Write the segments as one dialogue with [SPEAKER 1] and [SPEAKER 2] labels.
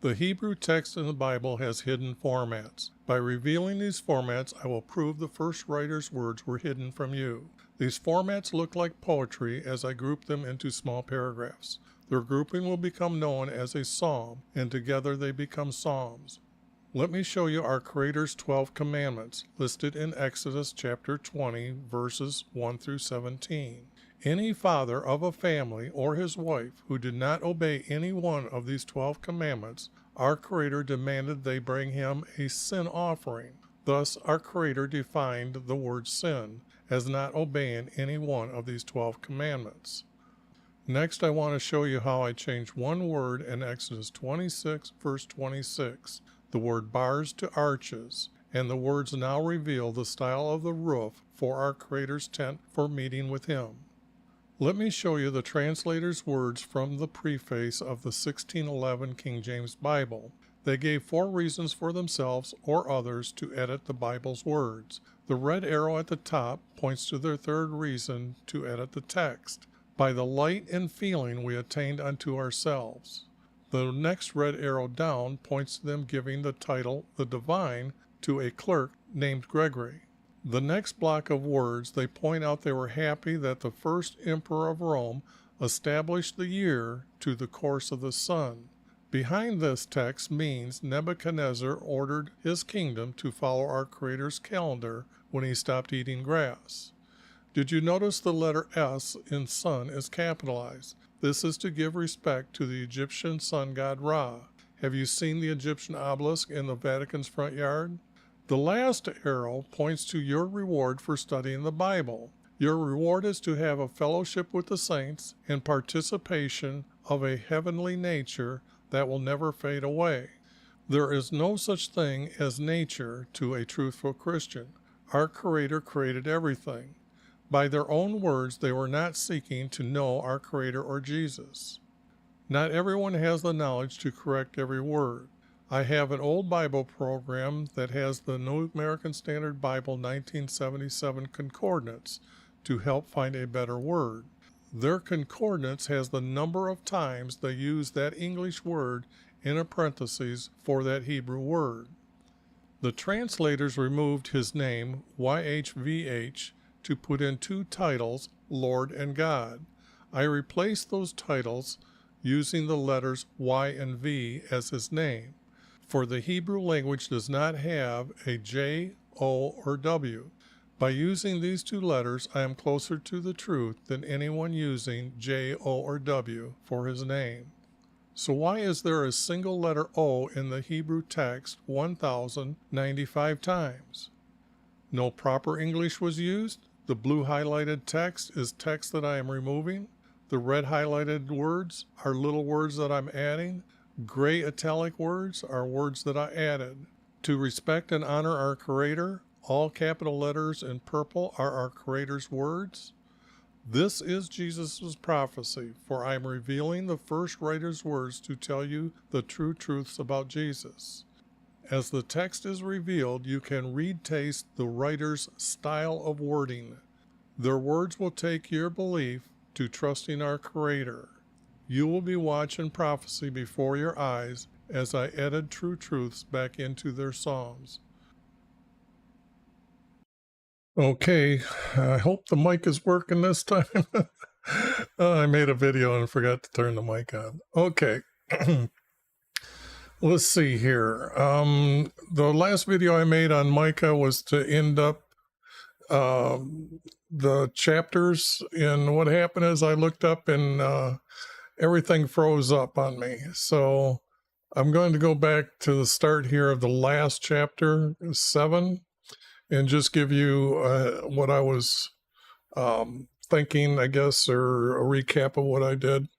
[SPEAKER 1] The Hebrew text in the Bible has hidden formats. By revealing these formats, I will prove the first writer's words were hidden from you. These formats look like poetry as I group them into small paragraphs. Their grouping will become known as a psalm, and together they become psalms. Let me show you our Creator's 12 commandments, listed in Exodus chapter 20, verses 1 through 17. Any father of a family or his wife who did not obey any one of these 12 commandments, our Creator demanded they bring him a sin offering. Thus, our Creator defined the word sin as not obeying any one of these 12 commandments. Next, I want to show you how I changed one word in Exodus 26, verse 26, the word bars to arches, and the words now reveal the style of the roof for our Creator's tent for meeting with Him. Let me show you the translator's words from the preface of the 1611 King James Bible. They gave 4 reasons for themselves or others to edit the Bible's words. The red arrow at the top points to their 3rd reason to edit the text. By the light and feeling we attained unto ourselves. The next red arrow down points to them giving the title, the Divine, to a clerk named Gregory. The next block of words, they point out they were happy that the first emperor of Rome established the year to the course of the sun. Behind this text means Nebuchadnezzar ordered his kingdom to follow our Creator's calendar when he stopped eating grass. Did you notice the letter S in sun is capitalized? This is to give respect to the Egyptian sun god Ra. Have you seen the Egyptian obelisk in the Vatican's front yard? The last arrow points to your reward for studying the Bible. Your reward is to have a fellowship with the saints and participation of a heavenly nature that will never fade away. There is no such thing as nature to a truthful Christian. Our Creator created everything. By their own words, they were not seeking to know our Creator or Jesus. Not everyone has the knowledge to correct every word. I have an old Bible program that has the New American Standard Bible 1977 concordance to help find a better word. Their concordance has the number of times they use that English word in a parenthesis for that Hebrew word. The translators removed his name, YHVH, to put in 2 titles, Lord and God. I replaced those titles using the letters Y and V as his name. For the Hebrew language does not have a J, O, or W. By using these 2 letters, I am closer to the truth than anyone using J, O, or W for his name. So why is there a single letter O in the Hebrew text 1,095 times? No proper English was used? The blue highlighted text is text that I am removing. The red highlighted words are little words that I'm adding. Gray italic words are words that I added. To respect and honor our Creator, all capital letters in purple are our Creator's words. This is Jesus' prophecy, for I am revealing the first writer's words to tell you the true truths about Jesus. As the text is revealed, you can taste the writer's style of wording. Their words will take your belief to trusting our Creator. You will be watching prophecy before your eyes as I edit true truths back into their psalms. Okay, I hope the mic is working this time. I made a video and forgot to turn the mic on. Okay. Let's see here. The last video I made on Micah was to end up the chapters, and what happened is I looked up and everything froze up on me. So I'm going to go back to the start here of the last chapter, 7, and just give you what I was thinking, I guess, or a recap of what I did.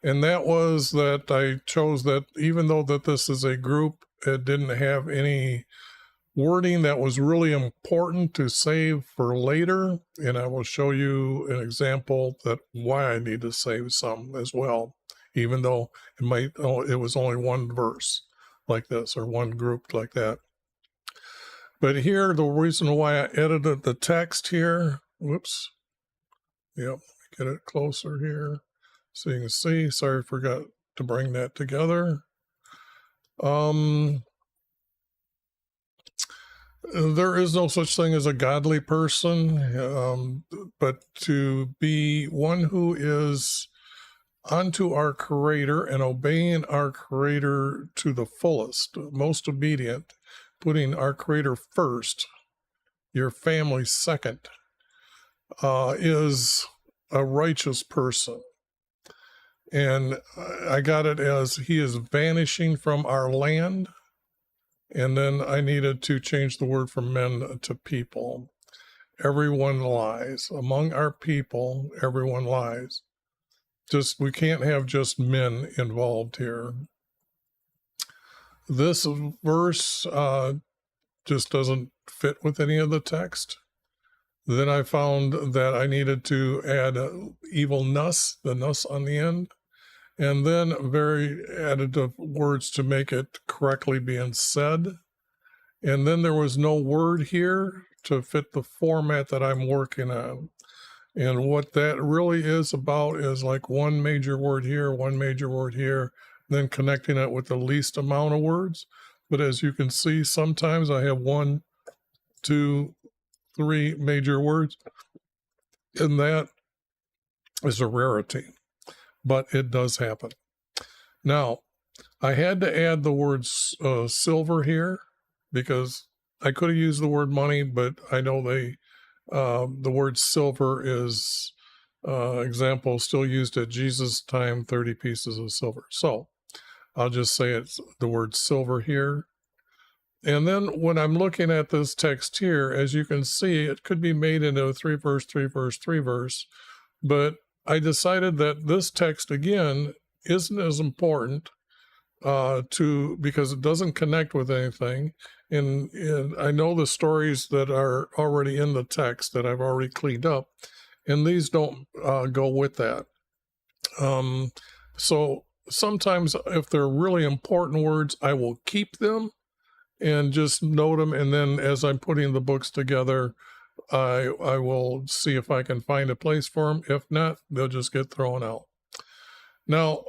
[SPEAKER 1] And that was that I chose that even though that this is a group, it didn't have any wording that was really important to save for later. And I will show you an example that why I need to save some as well, even though it was only one verse like this or one group like that. But here, the reason why I edited the text here, whoops, yep, get it closer here so you can see. Sorry, I forgot to bring that together. There is no such thing as a godly person, but to be one who is unto our Creator and obeying our Creator to the fullest, most obedient, putting our Creator first, your family second, is a righteous person. And I got it as he is vanishing from our land. And then I needed to change the word from men to people. Everyone lies. Among our people, everyone lies. We can't have just men involved here. This verse just doesn't fit with any of the text. Then I found that I needed to add evilness, the ness on the end, and then very additive words to make it correctly being said. And then there was no word here to fit the format that I'm working on. And what that really is about is like one major word here, one major word here, then connecting it with the least amount of words. But as you can see, sometimes I have 1, 2, 3 major words, and that is a rarity, but it does happen. Now, I had to add the word silver here because I could have used the word money, but I know the word silver is example still used at Jesus' time, 30 pieces of silver. So I'll just say it's the word silver here. And then when I'm looking at this text here, as you can see, it could be made into a 3-verse, 3-verse, 3-verse, but I decided that this text, again, isn't as important because it doesn't connect with anything. And I know the stories that are already in the text that I've already cleaned up, and these don't go with that. So sometimes if they're really important words, I will keep them and just note them. And then as I'm putting the books together, I will see if I can find a place for them. If not, they'll just get thrown out. Now,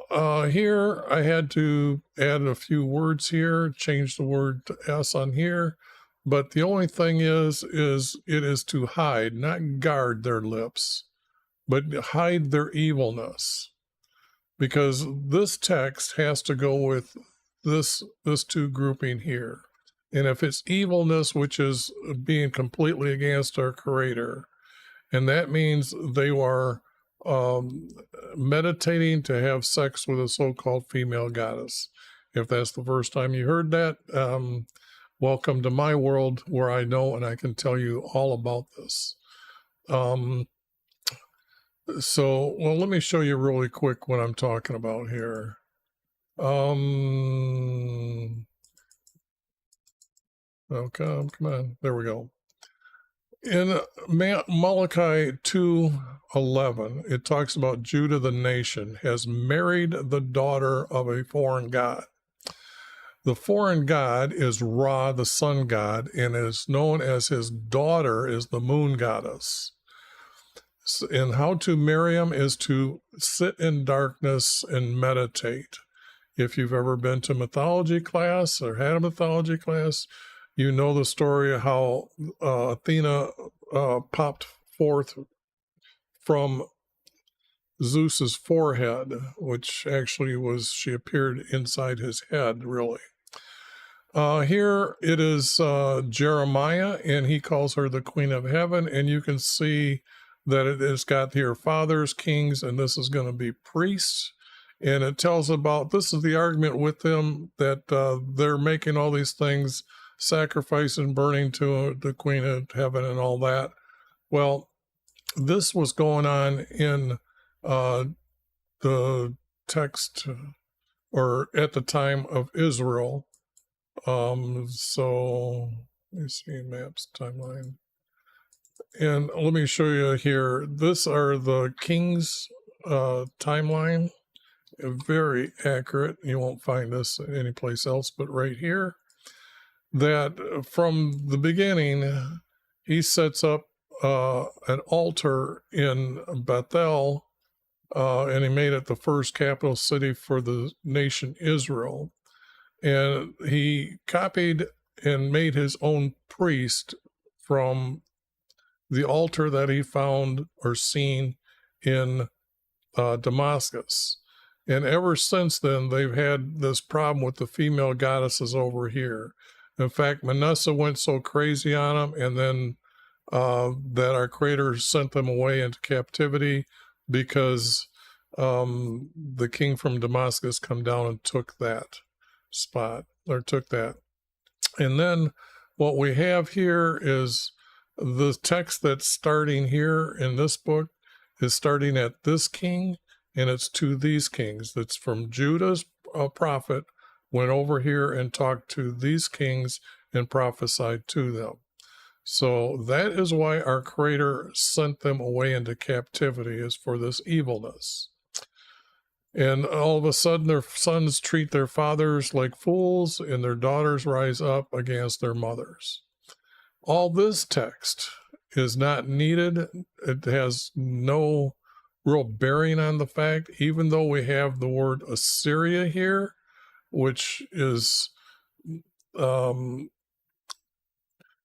[SPEAKER 1] here I had to add a few words here, change the word to S on here. But the only thing is it is to hide, not guard their lips, but hide their evilness. Because this text has to go with this 2 grouping here. And if it's evilness, which is being completely against our Creator, and that means they are meditating to have sex with a so-called female goddess. If that's the first time you heard that, welcome to my world where I know and I can tell you all about this. So, well, let me show you really quick what I'm talking about here. Oh, come on. There we go. In Malachi 2:11, it talks about Judah, the nation, has married the daughter of a foreign god. The foreign god is Ra, the sun god, and is known as his daughter is the moon goddess. And how to marry him is to sit in darkness and meditate. If you've ever been to mythology class or had a mythology class, you know the story of how Athena popped forth from Zeus's forehead, which actually was, she appeared inside his head, really. Here it is Jeremiah, and he calls her the Queen of Heaven, and you can see that it has got here fathers, kings, and this is going to be priests. And it tells about, this is the argument with them, that they're making all these things, sacrifice and burning to the Queen of Heaven and all that. Well, this was going on in the text, or at the time of Israel. So let me see, maps, timeline. And let me show you here. These are the king's timeline. Very accurate. You won't find this anyplace else but right here. That from the beginning, he sets up an altar in Bethel, and he made it the first capital city for the nation Israel. and he copied and made his own priest from the altar that he found or seen in Damascus. And ever since then, they've had this problem with the female goddesses over here. In fact, Manasseh went so crazy on them, and then that our Creator sent them away into captivity because the king from Damascus come down and took that spot, or took that. And then what we have here is the text that's starting here in this book is starting at this king, and it's to these kings. That's from Judah's prophet, went over here and talked to these kings and prophesied to them. So that is why our Creator sent them away into captivity, is for this evilness. And all of a sudden their sons treat their fathers like fools, and their daughters rise up against their mothers. All this text is not needed. It has no real bearing on the fact, even though we have the word Assyria here, which is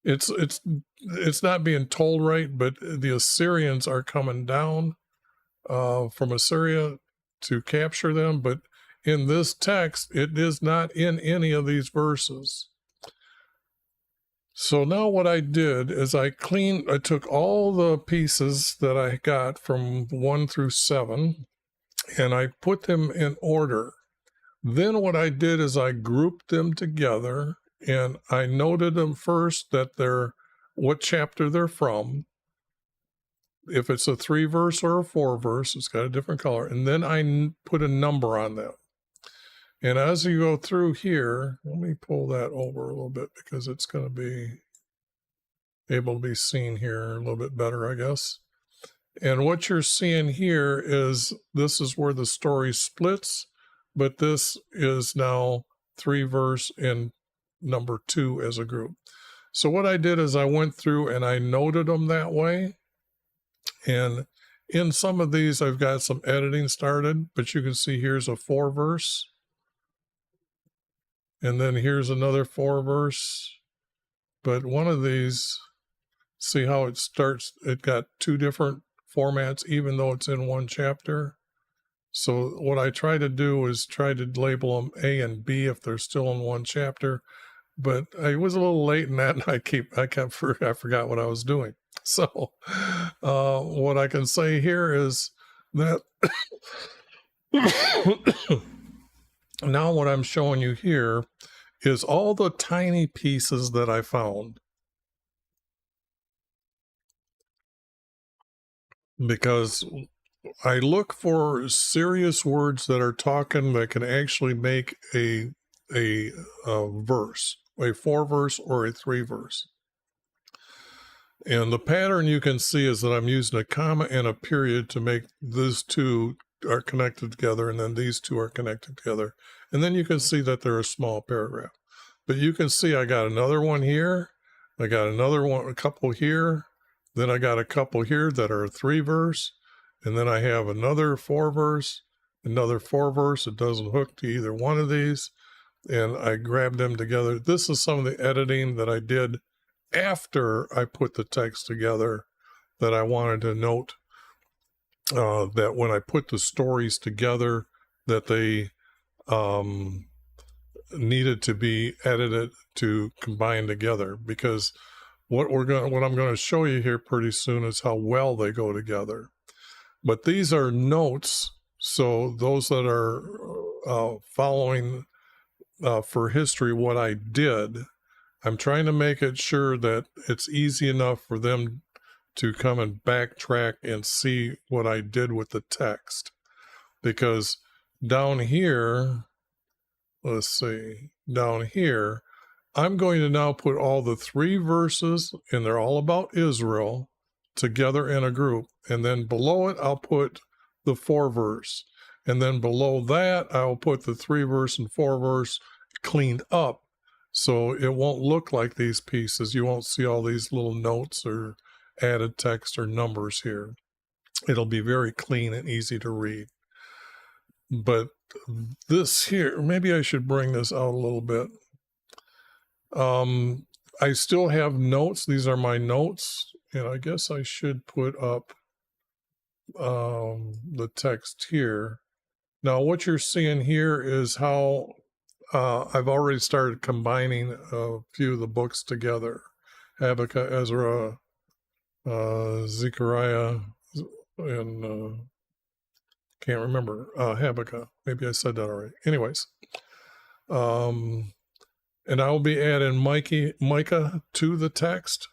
[SPEAKER 1] it's not being told right, but the Assyrians are coming down from Assyria to capture them. But in this text, it is not in any of these verses. So now what I did is I took all the pieces that I got from 1 through 7, and I put them in order. Then what I did is I grouped them together, and I noted them first that what chapter they're from. If it's a 3-verse or a 4-verse, it's got a different color. And then I put a number on them. And as you go through here, let me pull that over a little bit because it's going to be able to be seen here a little bit better, I guess. And what you're seeing here is this is where the story splits, but this is now 3-verse and number 2 as a group. So what I did is I went through and I noted them that way. And in some of these, I've got some editing started, but you can see here's a 4-verse. And then here's another 4-verse. But one of these, see how it starts? It got 2 different formats, even though it's in one chapter. So what I try to do is try to label them A and B if they're still in one chapter. But I was a little late in that, and I forgot what I was doing. So what I can say here is that now what I'm showing you here is all the tiny pieces that I found. Because I look for serious words that are talking that can actually make a verse, a 4-verse or a 3-verse. And the pattern you can see is that I'm using a comma and a period to make these two are connected together, and then these two are connected together. And then you can see that they're a small paragraph. But you can see I got another one here. I got another one, a couple here. Then I got a couple here that are a 3-verse. And then I have another 4-verse, another 4-verse. It doesn't hook to either one of these. And I grabbed them together. This is some of the editing that I did after I put the text together, that I wanted to note that when I put the stories together, that they needed to be edited to combine together, because what I'm going to show you here pretty soon is how well they go together. But these are notes, so those that are following for history what I did, I'm trying to make it sure that it's easy enough for them to come and backtrack and see what I did with the text. Because down here, let's see, down here, I'm going to now put all the 3 verses, and they're all about Israel, together in a group. And then below it, I'll put the 4-verse. And then below that, I'll put the 3-verse and 4-verse cleaned up. So it won't look like these pieces. You won't see all these little notes or added text or numbers here. It'll be very clean and easy to read. But this here, maybe I should bring this out a little bit. I still have notes. These are my notes, and I guess I should put up the text here. Now, what you're seeing here is how I've already started combining a few of the books together. Habakkuk, Ezra, Zechariah, and can't remember, Habakkuk. Maybe I said that already. Anyways, and I will be adding Micah to the text.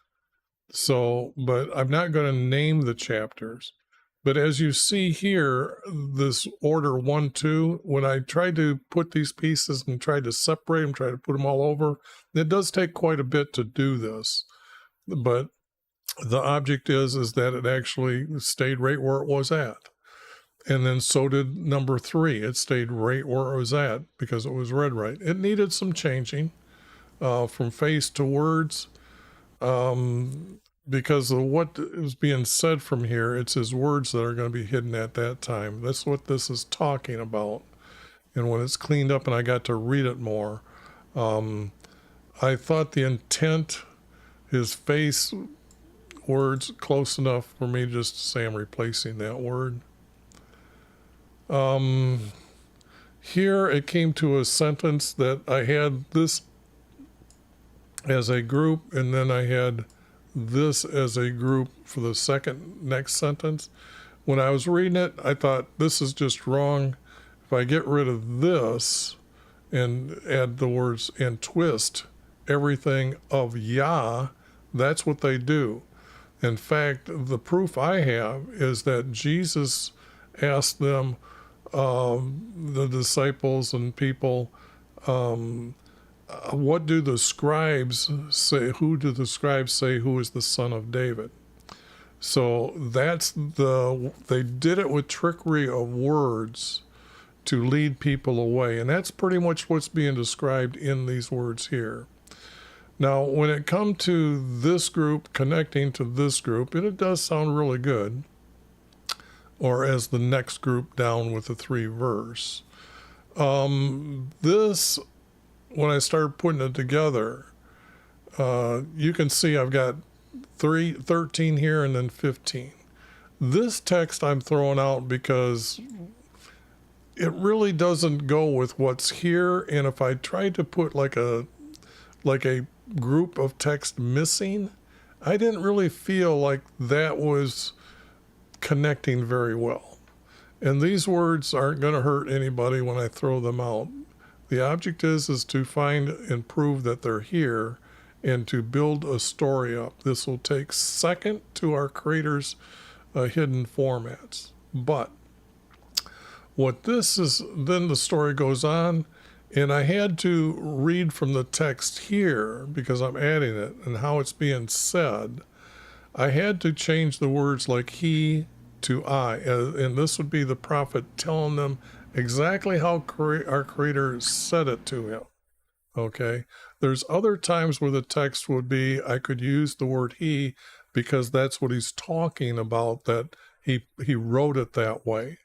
[SPEAKER 1] So, but I'm not going to name the chapters. But as you see here, this order 1, 2, when I tried to put these pieces and tried to separate them, try to put them all over, it does take quite a bit to do this. But the object is that it actually stayed right where it was at. And then so did number 3. It stayed right where it was at because it was read right. It needed some changing from face to words. Because of what is being said from here, it's his words that are going to be hidden at that time. That's what this is talking about. And when it's cleaned up and I got to read it more, I thought the intent, his face words, close enough for me just to say I'm replacing that word. Here it came to a sentence that I had this as a group, and then I had this as a group for the next sentence. When I was reading it, I thought this is just wrong. If I get rid of this and add the words and twist everything of Yah, that's what they do. In fact, the proof I have is that Jesus asked them, the disciples and people, what do the scribes say? Who do the scribes say who is the son of David? So they did it with trickery of words to lead people away. And that's pretty much what's being described in these words here. Now, when it comes to this group connecting to this group, it does sound really good. Or as the next group down with the 3 verse. This, when I started putting it together, you can see I've got 13 here and then 15. This text I'm throwing out because it really doesn't go with what's here. And if I tried to put like a group of text missing, I didn't really feel like that was connecting very well. And these words aren't going to hurt anybody when I throw them out. The object is to find and prove that they're here and to build a story up. This will take second to our Creator's hidden formats. But what this is, then the story goes on, and I had to read from the text here because I'm adding it and how it's being said. I had to change the words like he to I, and this would be the prophet telling them exactly how our Creator said it to him. Okay? There's other times where the text would be, I could use the word he because that's what he's talking about, that he wrote it that way.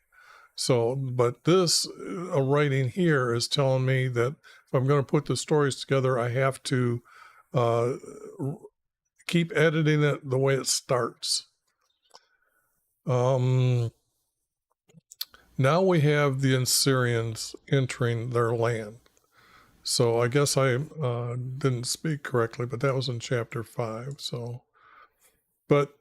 [SPEAKER 1] So, but this writing here is telling me that if I'm going to put the stories together, I have to keep editing it the way it starts. Now we have the Assyrians entering their land. So I guess I didn't speak correctly, but that was in chapter 5. So, but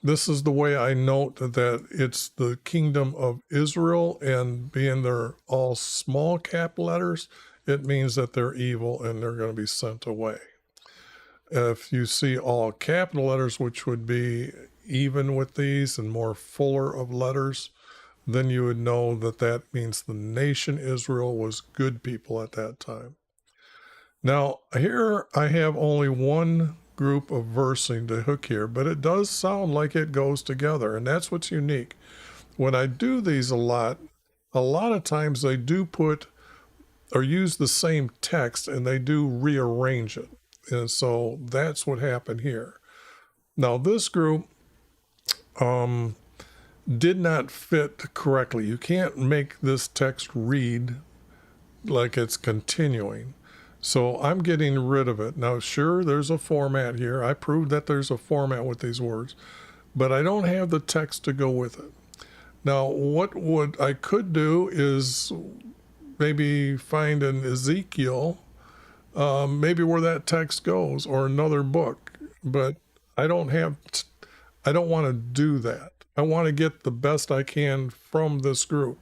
[SPEAKER 1] this is the way I note that it's the kingdom of Israel, and being they're all small cap letters, it means that they're evil and they're going to be sent away. If you see all capital letters, which would be even with these and more fuller of letters, then you would know that that means the nation Israel was good people at that time. Now, here I have only one group of versing to hook here, but it does sound like it goes together, and that's what's unique. When I do these a lot of times they do put or use the same text and they do rearrange it. And so that's what happened here. Now this group, did not fit correctly. You can't make this text read like it's continuing. So I'm getting rid of it. Now, sure, there's a format here. I proved that there's a format with these words, but I don't have the text to go with it. Now, what I could do is maybe find an Ezekiel, maybe where that text goes, or another book, but I don't want to do that. I want to get the best I can from this group.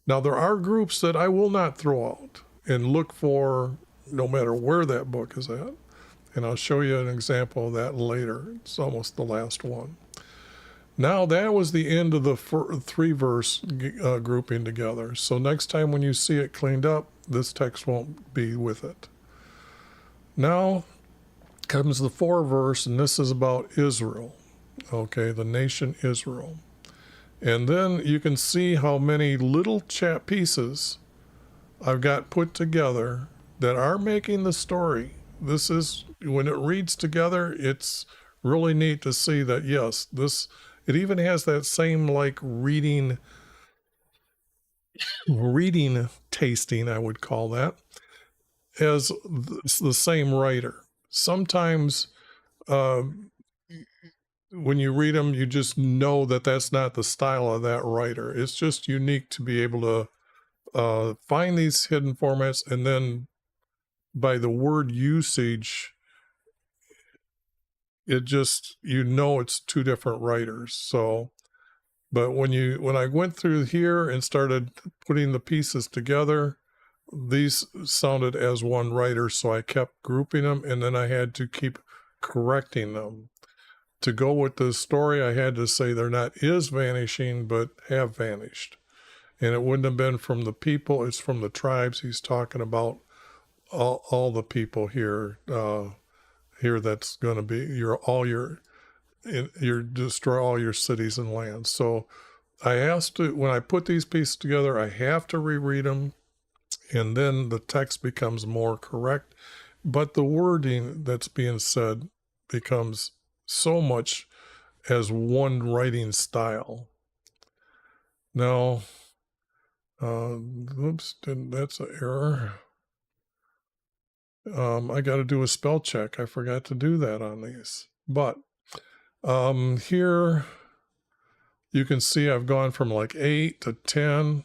[SPEAKER 1] Now, there are groups that I will not throw out and look for no matter where that book is at. And I'll show you an example of that later. It's almost the last one. Now, that was the end of the 3-verse grouping together. So next time when you see it cleaned up, this text won't be with it. Now comes the 4-verse, and this is about Israel. Okay, the nation Israel. And then you can see how many little pieces I've got put together that are making the story. This is, when it reads together, it's really neat to see that, yes, it even has that same like reading tasting, I would call that, as the same writer. Sometimes when you read them, you just know that that's not the style of that writer. It's just unique to be able to find these hidden formats, and then by the word usage, it just, it's two different writers. So, but when I went through here and started putting the pieces together, these sounded as one writer, so I kept grouping them, and then I had to keep correcting them. To go with the story, I had to say they're not is vanishing, but have vanished. And it wouldn't have been from the people, it's from the tribes. He's talking about all the people here. Here that's going to be your destroy all your cities and lands. So I asked to, when I put these pieces together, I have to reread them, and then the text becomes more correct. But the wording that's being said becomes so much as one writing style. Now, oops, that's an error. I got to do a spell check. I forgot to do that on these. But here you can see I've gone from like 8 to 10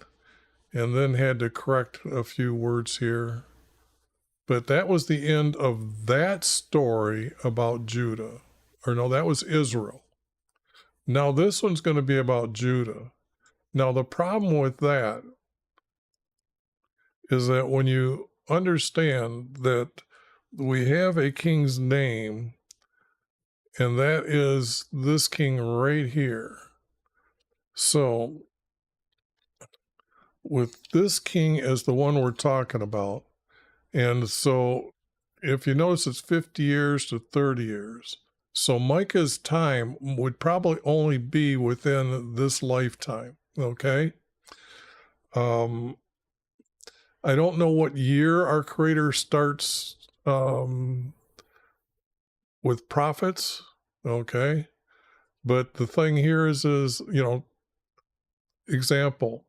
[SPEAKER 1] and then had to correct a few words here. But that was the end of that story about Judah. Or no, that was Israel. Now this one's going to be about Judah. Now the problem with that is that when you understand that we have a king's name, and that is this king right here. So with this king as the one we're talking about, and so if you notice, it's 50 years to 30 years. So Micah's time would probably only be within this lifetime, okay? I don't know what year our Creator starts with prophets, okay? But the thing here is example,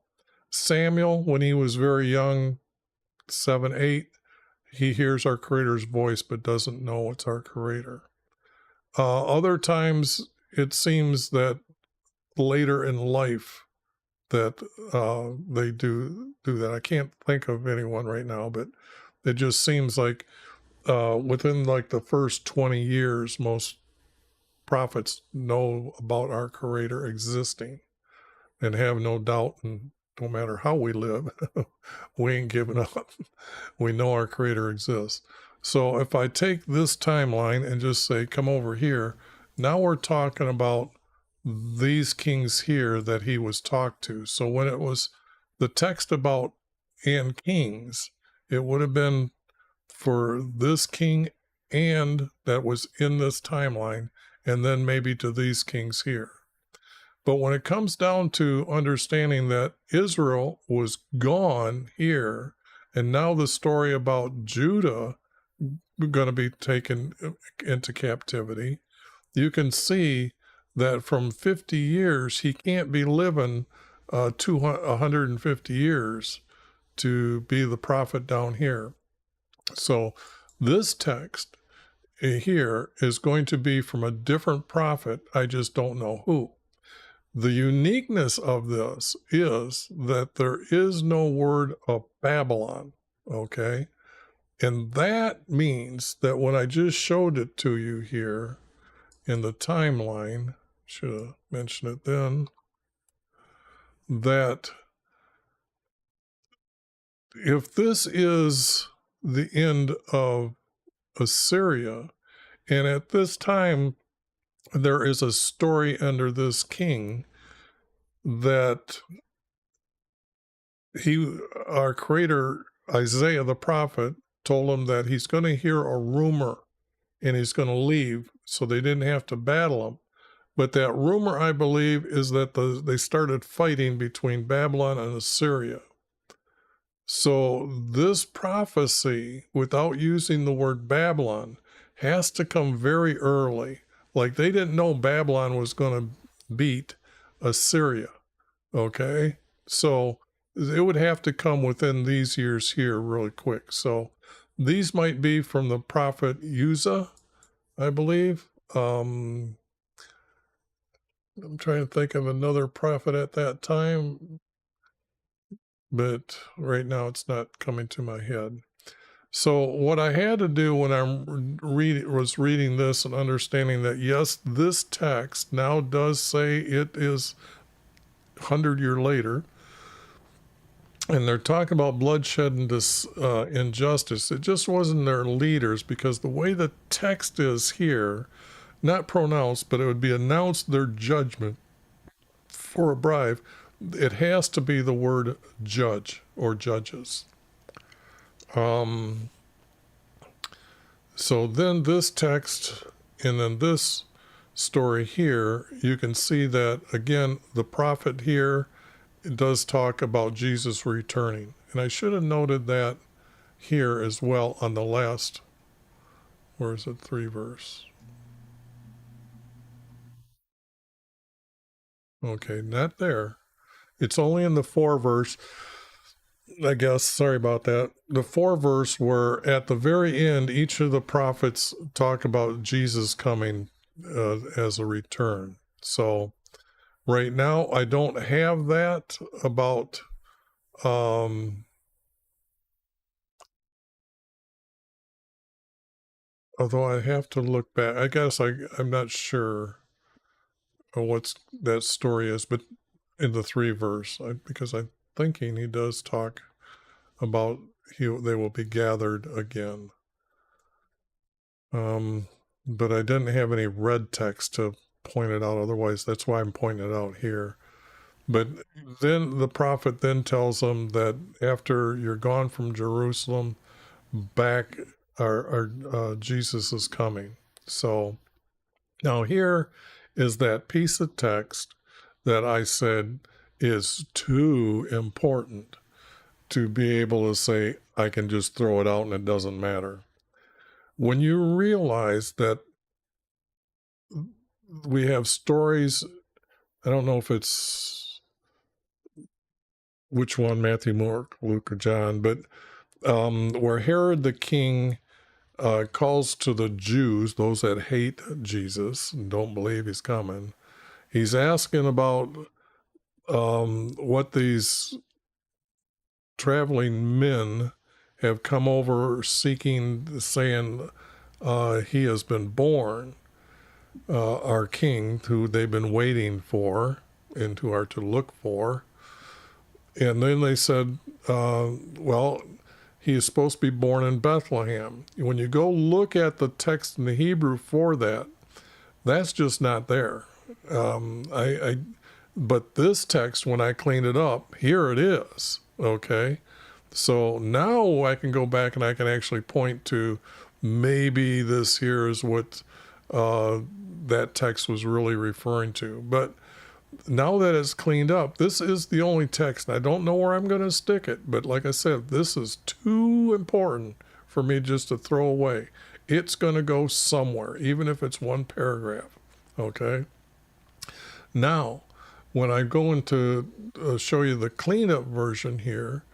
[SPEAKER 1] Samuel, when he was very young, 7, 8, he hears our Creator's voice but doesn't know it's our Creator. Other times, it seems that later in life that they do that. I can't think of anyone right now, but it just seems like within like the first 20 years, most prophets know about our Creator existing and have no doubt, and no matter how we live, we ain't giving up. We know our Creator exists. So if I take this timeline and just say, come over here, now we're talking about these kings here that he was talked to. So when it was the text about and kings, it would have been for this king and that was in this timeline, and then maybe to these kings here. But when it comes down to understanding that Israel was gone here, and now the story about Judah going to be taken into captivity, you can see that from 50 years, he can't be living 150 years to be the prophet down here. So this text here is going to be from a different prophet. I just don't know who. The uniqueness of this is that there is no word of Babylon, okay? And that means that when I just showed it to you here in the timeline, should have mentioned it then, that if this is the end of Assyria, and at this time there is a story under this king that our creator, Isaiah the prophet, told him that he's going to hear a rumor and he's going to leave, so they didn't have to battle him. But that rumor, I believe, is that they started fighting between Babylon and Assyria. So this prophecy, without using the word Babylon, has to come very early. Like they didn't know Babylon was going to beat Assyria, okay? So it would have to come within these years here really quick. So these might be from the prophet Uzzah, I believe. I'm trying to think of another prophet at that time, but right now it's not coming to my head. So what I had to do when I was reading this and understanding that, yes, this text now does say it is 100 years later, and they're talking about bloodshed and injustice. It just wasn't their leaders, because the way the text is here, not pronounced, but it would be announced their judgment for a bribe. It has to be the word judge or judges. So then this text and then this story here, you can see that, again, the prophet here does talk about Jesus returning. And I should have noted that here as well on the last, where is it, 3 verse? Okay, not there. It's only in the 4 verse, I guess. Sorry about that. The 4 verse where at the very end, each of the prophets talk about Jesus coming as a return. So right now, I don't have that about although I have to look back. I guess I'm not sure what that story is, but in the 3 verse, because I'm thinking he does talk about they will be gathered again. But I didn't have any red text to point it out. Otherwise, that's why I'm pointing it out here. But then the prophet then tells them that after you're gone from Jerusalem, back Jesus is coming. So now here is that piece of text that I said is too important to be able to say I can just throw it out and it doesn't matter. When you realize that we have stories, I don't know if it's which one, Matthew, Mark, Luke, or John, but where Herod the king calls to the Jews, those that hate Jesus and don't believe he's coming, he's asking about what these traveling men have come over seeking, saying he has been born, our king, who they've been waiting for and who are to look for. And then they said, well, he is supposed to be born in Bethlehem. When you go look at the text in the Hebrew for that, that's just not there. But this text, when I cleaned it up, here it is, okay? So now I can go back and I can actually point to maybe this here is what that text was really referring to. But now that it's cleaned up, this is the only text. I don't know where I'm going to stick it, but like I said, this is too important for me just to throw away. It's going to go somewhere, even if it's one paragraph, okay? Now, when I go into show you the cleanup version here,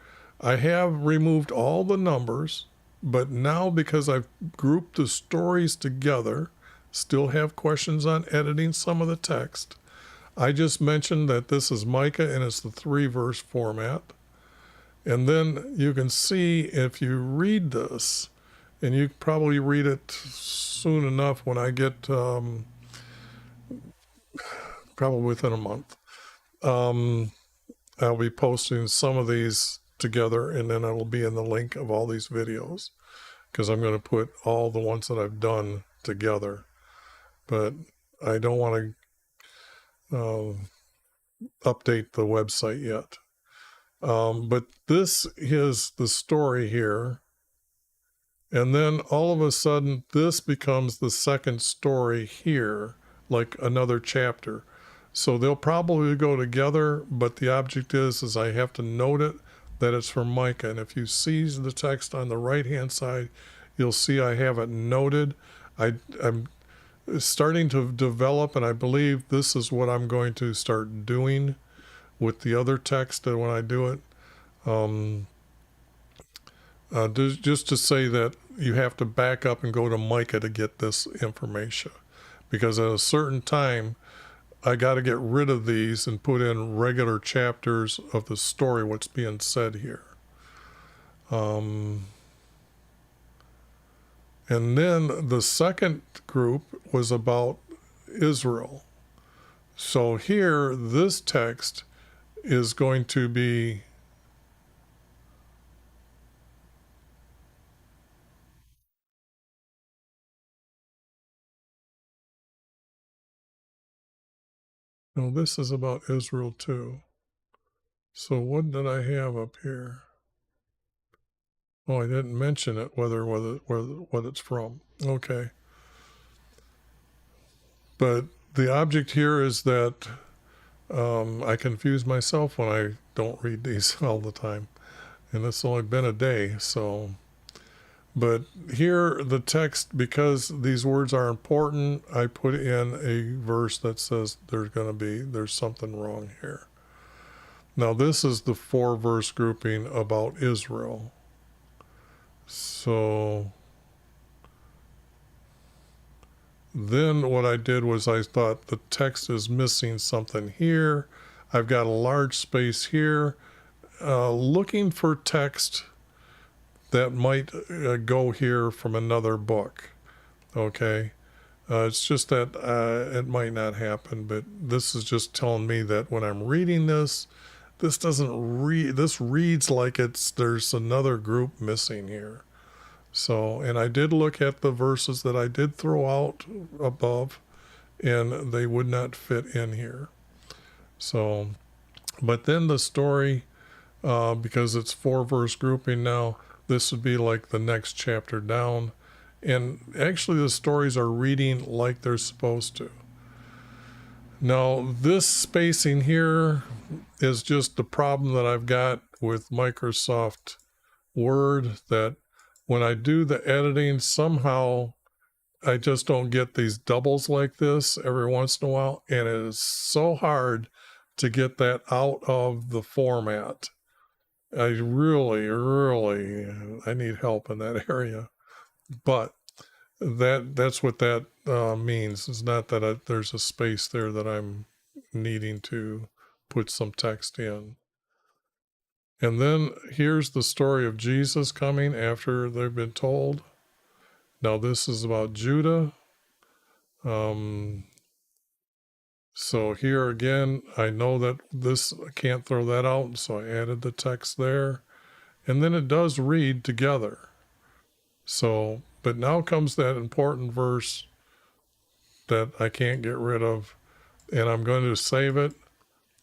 [SPEAKER 1] I have removed all the numbers, but now because I've grouped the stories together, still have questions on editing some of the text. I just mentioned that this is Micah and it's the 3-verse format. And then you can see if you read this, and you probably read it soon enough when I get, probably within a month. I'll be posting some of these together, and then it'll be in the link of all these videos, because I'm going to put all the ones that I've done together. But I don't want to update the website yet. But this is the story here. And then all of a sudden, this becomes the second story here, like another chapter. So they'll probably go together, but the object is I have to note it that it's from Micah. And if you see the text on the right-hand side, you'll see I have it noted. I'm starting to develop, and I believe this is what I'm going to start doing with the other text when I do it. Just to say that you have to back up and go to Micah to get this information, because at a certain time I got to get rid of these and put in regular chapters of the story, what's being said here. And then the second group was about Israel. So here, this text is going to be no, this is about Israel too. So what did I have up here? Oh, I didn't mention it, what it's from. Okay. But the object here is that I confuse myself when I don't read these all the time. And it's only been a day, so. But here, the text, because these words are important, I put in a verse that says there's something wrong here. Now, this is the 4-verse grouping about Israel. So then what I did was I thought the text is missing something here. I've got a large space here. Looking for text that might go here from another book. Okay. It's just that it might not happen, but this is just telling me that when I'm reading this, this reads like there's another group missing here. So, and I did look at the verses that I did throw out above, and they would not fit in here. So, but then the story, because it's 4-verse grouping now, this would be like the next chapter down. And actually the stories are reading like they're supposed to. Now, this spacing here is just the problem that I've got with Microsoft Word, that when I do the editing, somehow I just don't get these doubles like this every once in a while. And it is so hard to get that out of the format. I really I need help in that area. But that's what that means. It's not that there's a space there that I'm needing to put some text in. And then here's the story of Jesus coming after they've been told. Now this is about Judah. So here again, I know that I can't throw that out, so I added the text there. And then it does read together. So, but now comes that important verse that I can't get rid of, and I'm going to save it,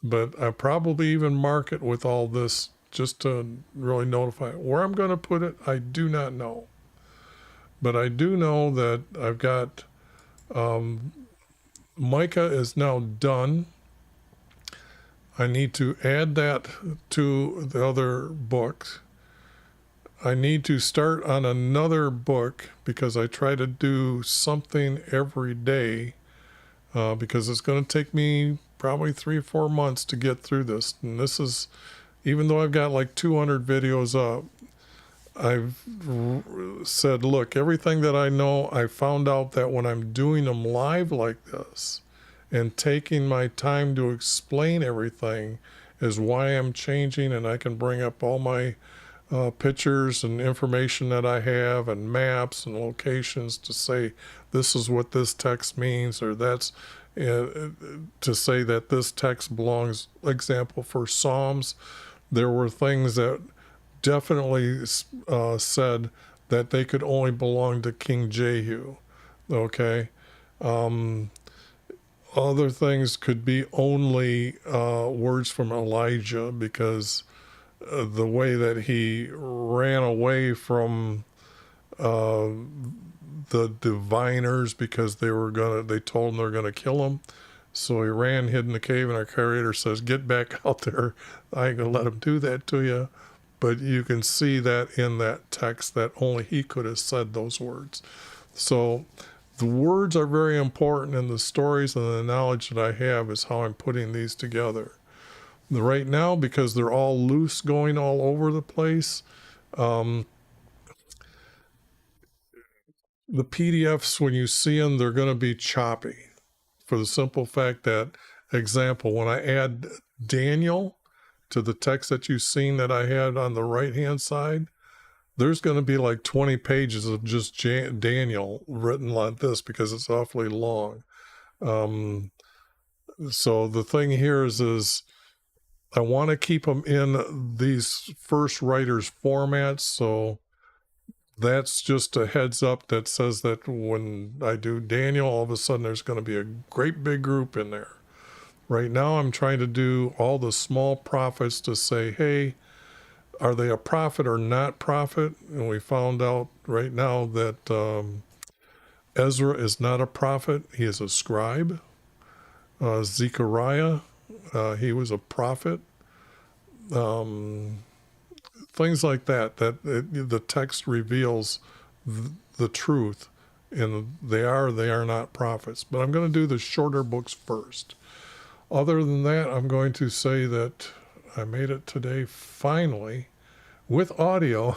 [SPEAKER 1] but I probably even mark it with all this just to really notify it. Where I'm going to put it, I do not know. But I do know that I've got Micah is now done. I need to add that to the other books. I need to start on another book because I try to do something every day because it's going to take me probably 3 or 4 months to get through this. And this is, even though I've got like 200 videos up, I've said, look, everything that I know, I found out that when I'm doing them live like this and taking my time to explain everything is why I'm changing, and I can bring up all my pictures and information that I have and maps and locations to say this is what this text means, or that's to say that this text belongs. Example, for Psalms, there were things that definitely said that they could only belong to King Jehu. Okay. Other things could be only words from Elijah, because the way that he ran away from the diviners, because they told him they're gonna kill him. So he ran, hid in the cave, and our creator says, get back out there. I ain't gonna let him do that to you. But you can see that in that text that only he could have said those words. So the words are very important, and the stories and the knowledge that I have is how I'm putting these together. Right now, because they're all loose, going all over the place, the PDFs, when you see them, they're going to be choppy, for the simple fact that, example, when I add Daniel to the text that you've seen that I had on the right-hand side, there's going to be like 20 pages of just Daniel written like this, because it's awfully long. So the thing here is I want to keep them in these first writers formats. So that's just a heads up that says that when I do Daniel, all of a sudden there's going to be a great big group in there. Right now I'm trying to do all the small prophets to say, hey, are they a prophet or not prophet? And we found out right now that Ezra is not a prophet. He is a scribe. Zechariah, he was a prophet. Things like that, the text reveals the truth, and they are not prophets. But I'm going to do the shorter books first. Other than that, I'm going to say that I made it today finally with audio.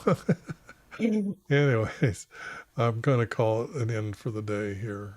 [SPEAKER 1] Anyways, I'm going to call it an end for the day here.